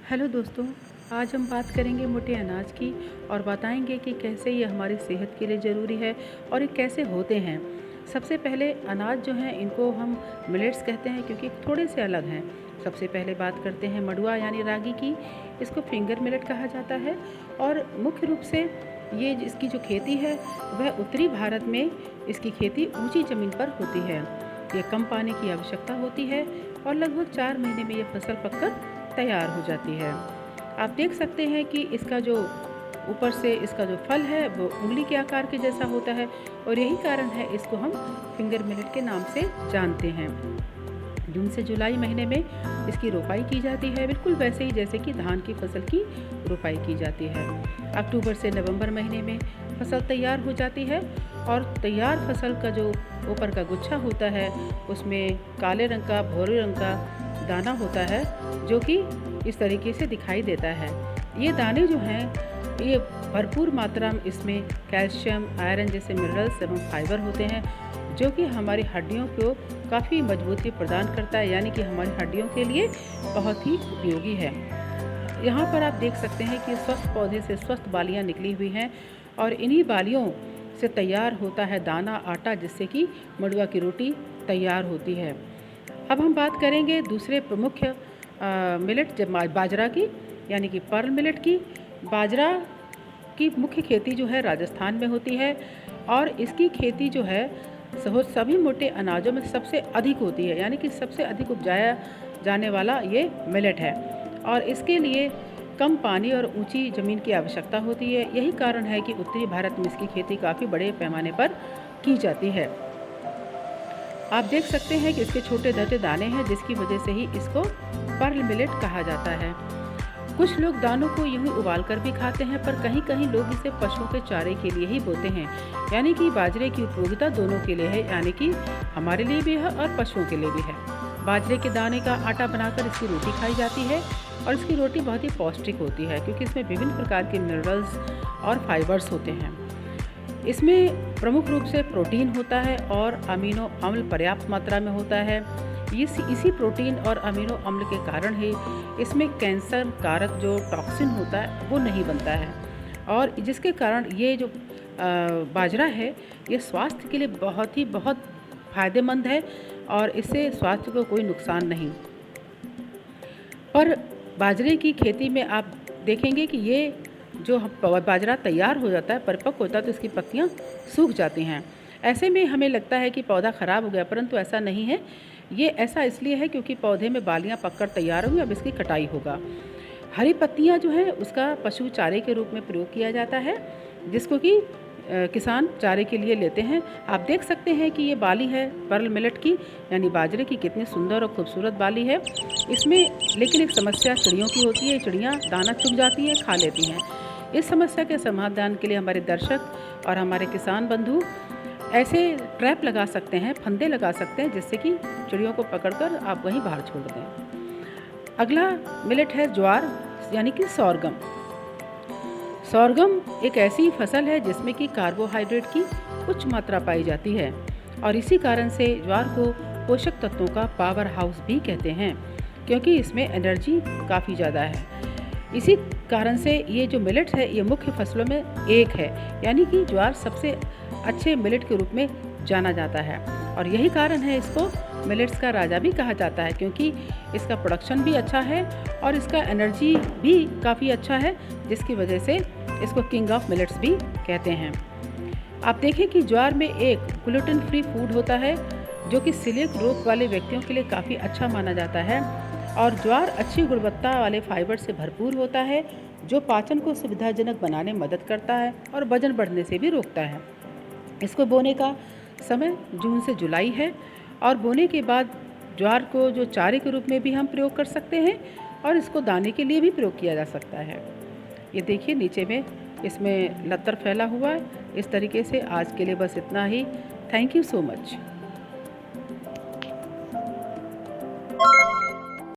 Hello दोस्तों, आज हम बात करेंगे मोटे अनाज की और बताएंगे कि कैसे ये हमारी सेहत के लिए ज़रूरी है और ये कैसे होते हैं। सबसे पहले अनाज जो हैं इनको हम मिलेट्स कहते हैं क्योंकि थोड़े से अलग हैं। सबसे पहले बात करते हैं मडुआ यानी रागी की। इसको फिंगर मिलेट कहा जाता है और मुख्य रूप से ये इसकी जो खेती है वह उत्तरी भारत में इसकी खेती ऊंची ज़मीन पर होती है। ये कम पानी की आवश्यकता होती है और लगभग 4 महीने में ये फसल पककर तैयार हो जाती है। आप देख सकते हैं कि इसका जो ऊपर से इसका जो फल है वो उंगली के आकार के जैसा होता है और यही कारण है इसको हम फिंगर मिलेट के नाम से जानते हैं। जून से जुलाई महीने में इसकी रोपाई की जाती है, बिल्कुल वैसे ही जैसे कि धान की फसल की रोपाई की जाती है। अक्टूबर से नवंबर महीने में फसल तैयार हो जाती है और तैयार फसल का जो ऊपर का गुच्छा होता है उसमें काले रंग का भूरे रंग का दाना होता है जो कि इस तरीके से दिखाई देता है। ये दाने जो हैं ये भरपूर मात्रा में इसमें कैल्शियम, आयरन जैसे मिनरल्स एवं फाइबर होते हैं जो कि हमारी हड्डियों को काफ़ी मजबूती प्रदान करता है, यानी कि हमारी हड्डियों के लिए बहुत ही उपयोगी है। यहाँ पर आप देख सकते हैं कि स्वस्थ पौधे से स्वस्थ बालियाँ निकली हुई हैं और इन्हीं बालियों से तैयार होता है दाना आटा, जिससे कि मडुआ की रोटी तैयार होती है। अब हम बात करेंगे दूसरे प्रमुख मिलेट बाजरा की, यानी कि पर्ल मिलेट की। बाजरा की मुख्य खेती जो है राजस्थान में होती है और इसकी खेती जो है सभी मोटे अनाजों में सबसे अधिक होती है, यानी कि सबसे अधिक उपजाया जाने वाला ये मिलेट है और इसके लिए कम पानी और ऊंची ज़मीन की आवश्यकता होती है। यही कारण है कि उत्तरी भारत में इसकी खेती काफ़ी बड़े पैमाने पर की जाती है। आप देख सकते हैं कि इसके छोटे छोटे दाने हैं जिसकी वजह से ही इसको पर्ल मिलेट कहा जाता है। कुछ लोग दानों को यूं ही उबाल कर भी खाते हैं, पर कहीं कहीं लोग इसे पशुओं के चारे के लिए ही बोते हैं, यानी कि बाजरे की उपयोगिता दोनों के लिए है, यानी कि हमारे लिए भी है और पशुओं के लिए भी है। बाजरे के दाने का आटा बनाकर इसकी रोटी खाई जाती है और इसकी रोटी बहुत ही पौष्टिक होती है क्योंकि इसमें विभिन्न प्रकार के मिनरल्स और फाइबर्स होते हैं। इसमें प्रमुख रूप से प्रोटीन होता है और अमीनो अम्ल पर्याप्त मात्रा में होता है। इसी प्रोटीन और अमीनो अम्ल के कारण ही इसमें कैंसर कारक जो टॉक्सिन होता है वो नहीं बनता है और जिसके कारण ये जो बाजरा है ये स्वास्थ्य के लिए बहुत फ़ायदेमंद है और इससे स्वास्थ्य को कोई नुकसान नहीं। पर बाजरे की खेती में आप देखेंगे कि ये जो बाजरा तैयार हो जाता है, परिपक्व होता है, तो इसकी पत्तियां सूख जाती हैं। ऐसे में हमें लगता है कि पौधा ख़राब हो गया, परंतु ऐसा नहीं है। ये ऐसा इसलिए है क्योंकि पौधे में बालियां पककर तैयार हुई, अब इसकी कटाई होगा। हरी पत्तियां जो हैं उसका पशु चारे के रूप में प्रयोग किया जाता है, जिसको कि किसान चारे के लिए लेते हैं। आप देख सकते हैं कि ये बाली है पर्ल मिलेट की, यानी बाजरे की, कितनी सुंदर और खूबसूरत बाली है। इसमें लेकिन एक समस्या चिड़ियों की होती है, चिड़ियाँ दाना चुग जाती हैं, खा लेती हैं। इस समस्या के समाधान के लिए हमारे दर्शक और हमारे किसान बंधु ऐसे ट्रैप लगा सकते हैं, फंदे लगा सकते हैं, जिससे कि चिड़ियों को पकड़कर आप वहीं बाहर छोड़ दें। अगला मिलेट है ज्वार यानी कि सोरगम। सोरगम एक ऐसी फसल है जिसमें कि कार्बोहाइड्रेट की उच्च मात्रा पाई जाती है और इसी कारण से ज्वार को पोषक तत्वों का पावर हाउस भी कहते हैं क्योंकि इसमें एनर्जी काफ़ी ज़्यादा है। इसी कारण से ये जो मिलेट है ये मुख्य फसलों में एक है, यानी कि ज्वार सबसे अच्छे मिलेट के रूप में जाना जाता है और यही कारण है इसको मिलेट्स का राजा भी कहा जाता है क्योंकि इसका प्रोडक्शन भी अच्छा है और इसका एनर्जी भी काफ़ी अच्छा है, जिसकी वजह से इसको किंग ऑफ मिलेट्स भी कहते हैं। आप देखें कि ज्वार में एक ग्लूटेन फ्री फूड होता है जो कि सीलिएक रोग वाले व्यक्तियों के लिए काफ़ी अच्छा माना जाता है और ज्वार अच्छी गुणवत्ता वाले फाइबर से भरपूर होता है जो पाचन को सुविधाजनक बनाने में मदद करता है और वजन बढ़ने से भी रोकता है। इसको बोने का समय जून से जुलाई है और बोने के बाद ज्वार को जो चारे के रूप में भी हम प्रयोग कर सकते हैं और इसको दाने के लिए भी प्रयोग किया जा सकता है। ये देखिए नीचे में इसमें लतर फैला हुआ है। इस तरीके से आज के लिए बस इतना ही। Thank you so much.